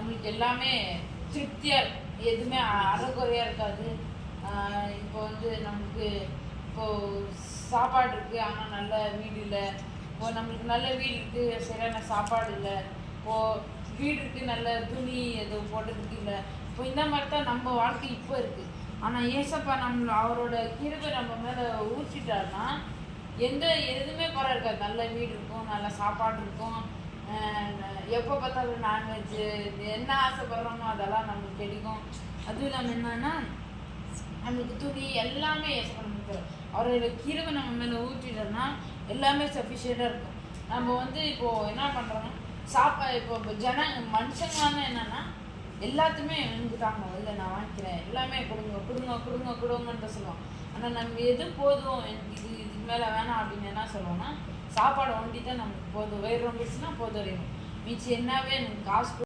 நம்மளுக்கு எல்லாமே திருப்தியாக இருக்கும், எதுவுமே அறகுறையாக இருக்காது. இப்போ வந்து நமக்கு இப்போது சாப்பாடு இருக்குது ஆனால் நல்ல வீடு இல்லை, இப்போது நம்மளுக்கு நல்ல வீடு இருக்குது சரியான சாப்பாடு இல்லை, இப்போது வீடு இருக்குது நல்ல துணி எதுவும் போடுறதுக்கு இல்லை. இப்போ இந்த மாதிரி தான் நம்ம வாழ்க்கை இப்போ இருக்குது. ஆனால் ஏசப்பா அவரோட கிருபை நம்ம மேலே ஊற்றிட்டாருன்னா எதுவுமே குறை இருக்காது. நல்ல வீடு இருக்கும், நல்ல சாப்பாடு இருக்கும், எப்போ பார்த்தாலும் நான்வெஜ்ஜு, என்ன ஆசைப்படுறோமோ அதெல்லாம் நம்மளுக்கு கிடைக்கும். அதுவும் இல்லாமல் என்னன்னா நம்மளுக்கு துணி எல்லாமே ஏசப்பா நமக்கு அவரோட கிருபை நம்ம மேலே ஊற்றிட்டோம்னா எல்லாமே சஃபிஷியண்டாக இருக்கும். நம்ம வந்து இப்போது என்ன பண்ணுறோன்னா இப்போ மனுஷங்களான என்னன்னா எல்லாத்துமே எனக்கு தாங்க இல்லை நான் வாங்கிக்கிறேன், எல்லாமே கொடுங்க கொடுங்க கொடுங்க கொடுங்கன்னு தான் சொல்லுவோம். ஆனால் நம்ம எது போதும் எனக்கு இதுக்கு மேலே வேணாம் அப்படின்னு என்ன சொல்லுவோம்னா சாப்பாடு ஒண்டி தான் நமக்கு போதும், வயிறு ரொம்பிடுச்சுன்னா போதும் வரையும், மிச்சம் என்னவே எனக்கு காசு